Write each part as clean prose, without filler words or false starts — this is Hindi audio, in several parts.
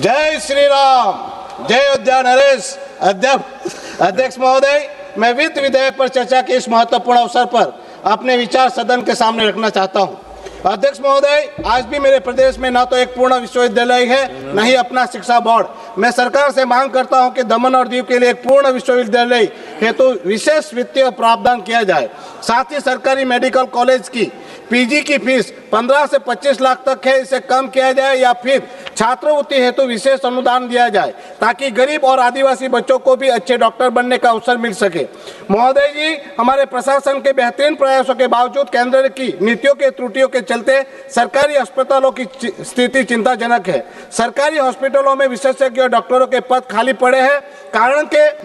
जय श्री राम, जय उद्यान नरेश। अध्यक्ष महोदय, मैं वित्त विधेयक पर चर्चा के इस महत्वपूर्ण अवसर पर अपने विचार सदन के सामने रखना चाहता हूं। अध्यक्ष महोदय, आज भी मेरे प्रदेश में न तो एक पूर्ण विश्वविद्यालय है, न ही अपना शिक्षा बोर्ड। मैं सरकार से मांग करता हूं कि दमन और दीव के लिए एक पूर्ण विश्वविद्यालय हेतु विशेष वित्तीय प्रावधान किया जाए। साथ ही सरकारी मेडिकल कॉलेज की पीजी की फीस 15 से 25 लाख तक है, इसे कम किया जाए या फिर छात्रवृत्ति हेतु विशेष अनुदान दिया जाए ताकि गरीब और आदिवासी बच्चों को भी अच्छे डॉक्टर बनने का अवसर मिल सके। महोदय जी, हमारे प्रशासन के बेहतरीन प्रयासों के बावजूद केंद्र की नीतियों के त्रुटियों के चलते सरकारी अस्पतालों की स्थिति चिंताजनक है। सरकारी हॉस्पिटलों में विशेषज्ञ डॉक्टरों के पद खाली पड़े हैं।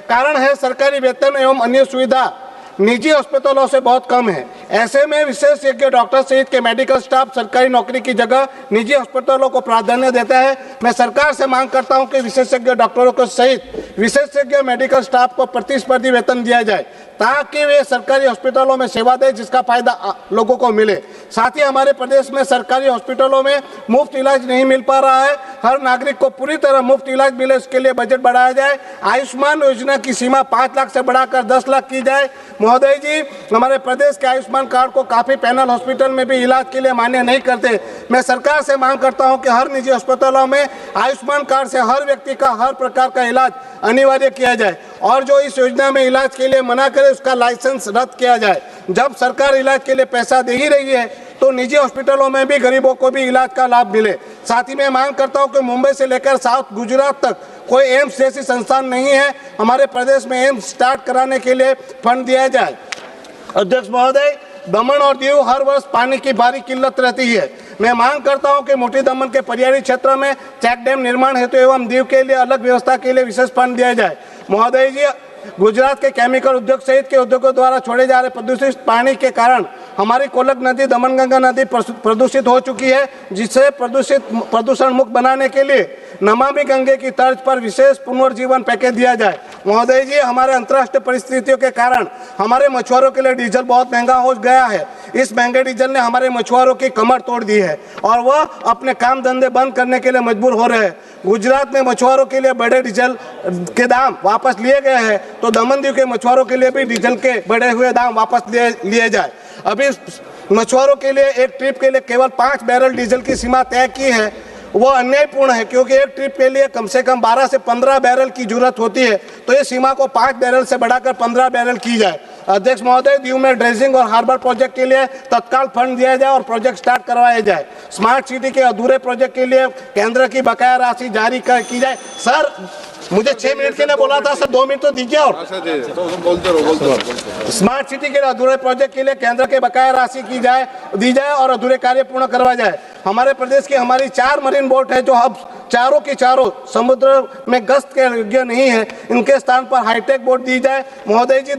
कारण है सरकारी वेतन एवं अन्य सुविधा निजी अस्पतालों से बहुत कम है। ऐसे में विशेषज्ञ डॉक्टर सहित के मेडिकल स्टाफ सरकारी नौकरी की जगह निजी अस्पतालों को प्राधान्य देता है। मैं सरकार से मांग करता हूं कि विशेषज्ञ डॉक्टरों को सहित विशेषज्ञ मेडिकल स्टाफ को प्रतिस्पर्धी वेतन दिया जाए ताकि वे सरकारी अस्पतालों में सेवा दें, जिसका फायदा लोगों को मिले। साथ ही हमारे प्रदेश में सरकारी हॉस्पिटलों में मुफ्त इलाज नहीं मिल पा रहा है। हर नागरिक को पूरी तरह मुफ्त इलाज मिले, इसके लिए बजट बढ़ाया जाए। आयुष्मान योजना की सीमा 5 लाख से बढ़ाकर 10 लाख की जाए। महोदय जी, हमारे प्रदेश के आयुष्मान कार्ड को काफी पैनल हॉस्पिटल में भी इलाज के लिए मान्य नहीं करते। मैं सरकार से मांग करता हूं कि हर निजी अस्पतालों में आयुष्मान कार्ड से हर व्यक्ति का हर प्रकार का इलाज अनिवार्य किया जाए और जो इस योजना में इलाज के लिए मना करे उसका लाइसेंस रद्द किया जाए। जब सरकार इलाज के लिए पैसा दे ही रही है तो निजी हॉस्पिटलों में भी गरीबों को भी इलाज का लाभ मिले। साथ ही मैं मांग करता हूं कि मुंबई से लेकर साउथ गुजरात तक कोई एम्स जैसी संस्थान नहीं है, हमारे प्रदेश में एम्स स्टार्ट कराने के लिए फंड दिया जाए। अध्यक्ष महोदय, दमन और दीव हर वर्ष पानी की भारी किल्लत रहती है। मैं मांग करता हूं कि मोटी दमन के पर्यायी क्षेत्र में चेक डैम निर्माण हेतु एवं दीव के लिए अलग व्यवस्था के लिए विशेष फंड दिया जाए। महोदय जी, गुजरात के केमिकल उद्योग सहित के उद्योगों द्वारा छोड़े जा रहे प्रदूषित पानी के कारण हमारी कोलक नदी, दमनगंगा नदी प्रदूषित हो चुकी है, जिसे प्रदूषण मुक्त बनाने के लिए नमामि गंगे की तर्ज पर विशेष पुनर्जीवन पैकेज दिया जाए। महोदय जी, हमारे अंतर्राष्ट्रीय परिस्थितियों के कारण हमारे मछुआरों के लिए डीजल बहुत महंगा हो गया है। इस महंगे डीजल ने हमारे मछुआरों की कमर तोड़ दी है और वह अपने काम धंधे बंद करने के लिए मजबूर हो रहे हैं। गुजरात में मछुआरों के लिए बड़े डीजल के दाम वापस लिए गए हैं, तो दमन दीव के मछुआरों के लिए भी डीजल के बढ़े हुए दाम वापस लिए जाए। अभी मछुआरों के लिए एक ट्रिप के लिए केवल 5 बैरल डीजल की सीमा तय की है, वो अन्यायपूर्ण है क्योंकि एक ट्रिप के लिए कम से कम 12 से 15 बैरल की जरूरत होती है। तो ये सीमा को 5 बैरल से बढ़ाकर 15 बैरल की जाए। अध्यक्ष महोदय, दीव में ड्रेजिंग और हार्बर प्रोजेक्ट के लिए तत्काल फंड दिया जाए और प्रोजेक्ट स्टार्ट करवाया जाए। स्मार्ट सिटी के अधूरे प्रोजेक्ट के लिए केंद्र की बकाया राशि जारी की जाए। सर, मुझे 6 मिनट के लिए बोला था सर, 2 मिनट तो दीजिए। और बोलते रहो। स्मार्ट सिटी के अधूरे प्रोजेक्ट के लिए केंद्र के बकाया राशि दी जाए और अधूरे कार्य पूर्ण करवाया जाए। हमारे प्रदेश की हमारी 4 मरीन बोट है जो अब चारों की चारों समुद्र में गश्त के योग्य नहीं है, इनके स्थान पर हाईटेक बोट दी जाए। महोदय जी,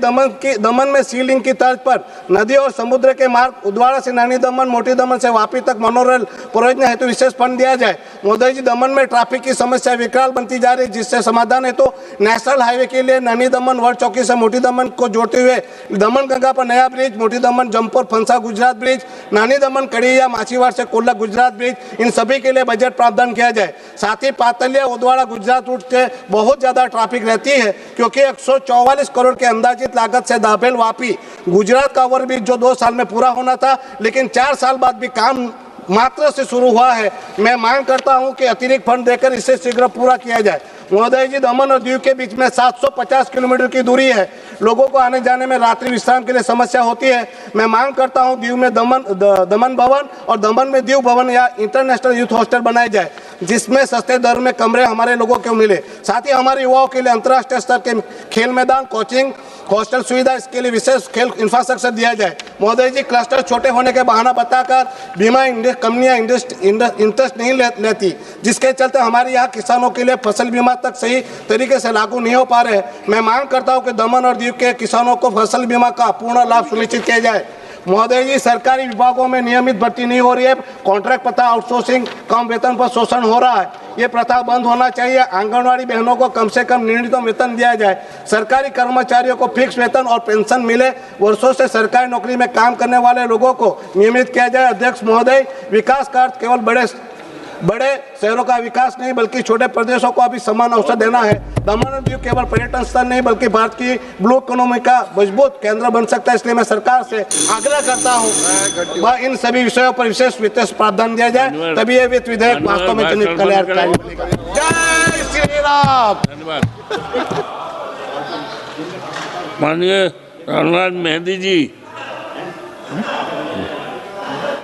दमन में सी लिंक की तर्ज पर नदी और समुद्र के मार्ग उदवाड़ा से नानी दमन, मोटी दमन से वापी तक मोनोरेल परियोजना हेतु विशेष फंड दिया जाए। महोदय जी, दमन में ट्रैफिक की समस्या विकराल बनती जा रही है, जिससे समाधान है तो नेशनल हाईवे के लिए नानी दमन वर्ल्ड चौकी से मोटी दमन को जोड़ते हुए दमन गंगा पर नया ब्रिज, मोटी दमन जमपुर फंसा गुजरात ब्रिज, नानी दमन कड़िया माछीवाड़ से कोल्ला गुजरात ब्रिज, इन सभी के लिए बजट प्रावधान किया जाए। साथ ही पातलिया उदवाड़ा गुजरात रूट से बहुत ज्यादा ट्रैफिक रहती है क्योंकि 144 करोड़ के अंदाजित लागत से दाभेल वापी गुजरात का ओवरब्रिज जो 2 साल में पूरा होना था, लेकिन 4 साल बाद भी काम मात्र से शुरू हुआ है। मैं मांग करता हूं कि अतिरिक्त फंड देकर इसे शीघ्र पूरा किया जाए। महोदय जी, दमन और दीव के बीच में 750 किलोमीटर की दूरी है। लोगों को आने जाने में रात्रि विश्राम के लिए समस्या होती है। मैं मांग करता हूं दीव में दमन भवन और दमन में दीव भवन या इंटरनेशनल यूथ हॉस्टल बनाए जाए, जिसमें सस्ते दर में कमरे हमारे लोगों को मिले। साथ ही हमारे युवाओं के लिए अंतर्राष्ट्रीय स्तर के खेल मैदान, कोचिंग, हॉस्टल सुविधा, इसके लिए विशेष खेल इंफ्रास्ट्रक्चर दिया जाए। महोदय जी, क्लस्टर छोटे होने के बहाना बताकर बीमा कंपनियां इंटरेस्ट नहीं लेती, जिसके चलते हमारे यहाँ किसानों के लिए फसल बीमा तक सही तरीके से लागू नहीं हो पा रहे। मैं मांग करता हूँ कि दमन और दीव के किसानों को फसल बीमा का पूर्ण लाभ सुनिश्चित किया जाए। महोदय जी, सरकारी विभागों में नियमित भर्ती नहीं हो रही है, कॉन्ट्रैक्ट प्रथा, आउटसोर्सिंग, कम वेतन पर शोषण हो रहा है। ये प्रथा बंद होना चाहिए। आंगनवाड़ी बहनों को कम से कम न्यूनतम वेतन दिया जाए। सरकारी कर्मचारियों को फिक्स वेतन और पेंशन मिले। वर्षों से सरकारी नौकरी में काम करने वाले लोगों को नियमित किया जाए। अध्यक्ष महोदय, विकास का अर्थ केवल बड़े शहरों का विकास नहीं बल्कि छोटे प्रदेशों को भी समान अवसर देना है। दमन और दीव केवल पर्यटन स्थल नहीं बल्कि भारत की ब्लू इकोनॉमी का मजबूत केंद्र बन सकता है। इसलिए मैं सरकार से आग्रह करता हूँ इन सभी विषयों पर विशेष प्रावधान दिया जाए, तभी ये वित्त विधेयक वास्तव में कल्याणकारी बनेगा। जय श्री राम। माननीय रामनाथ मेहंदी जी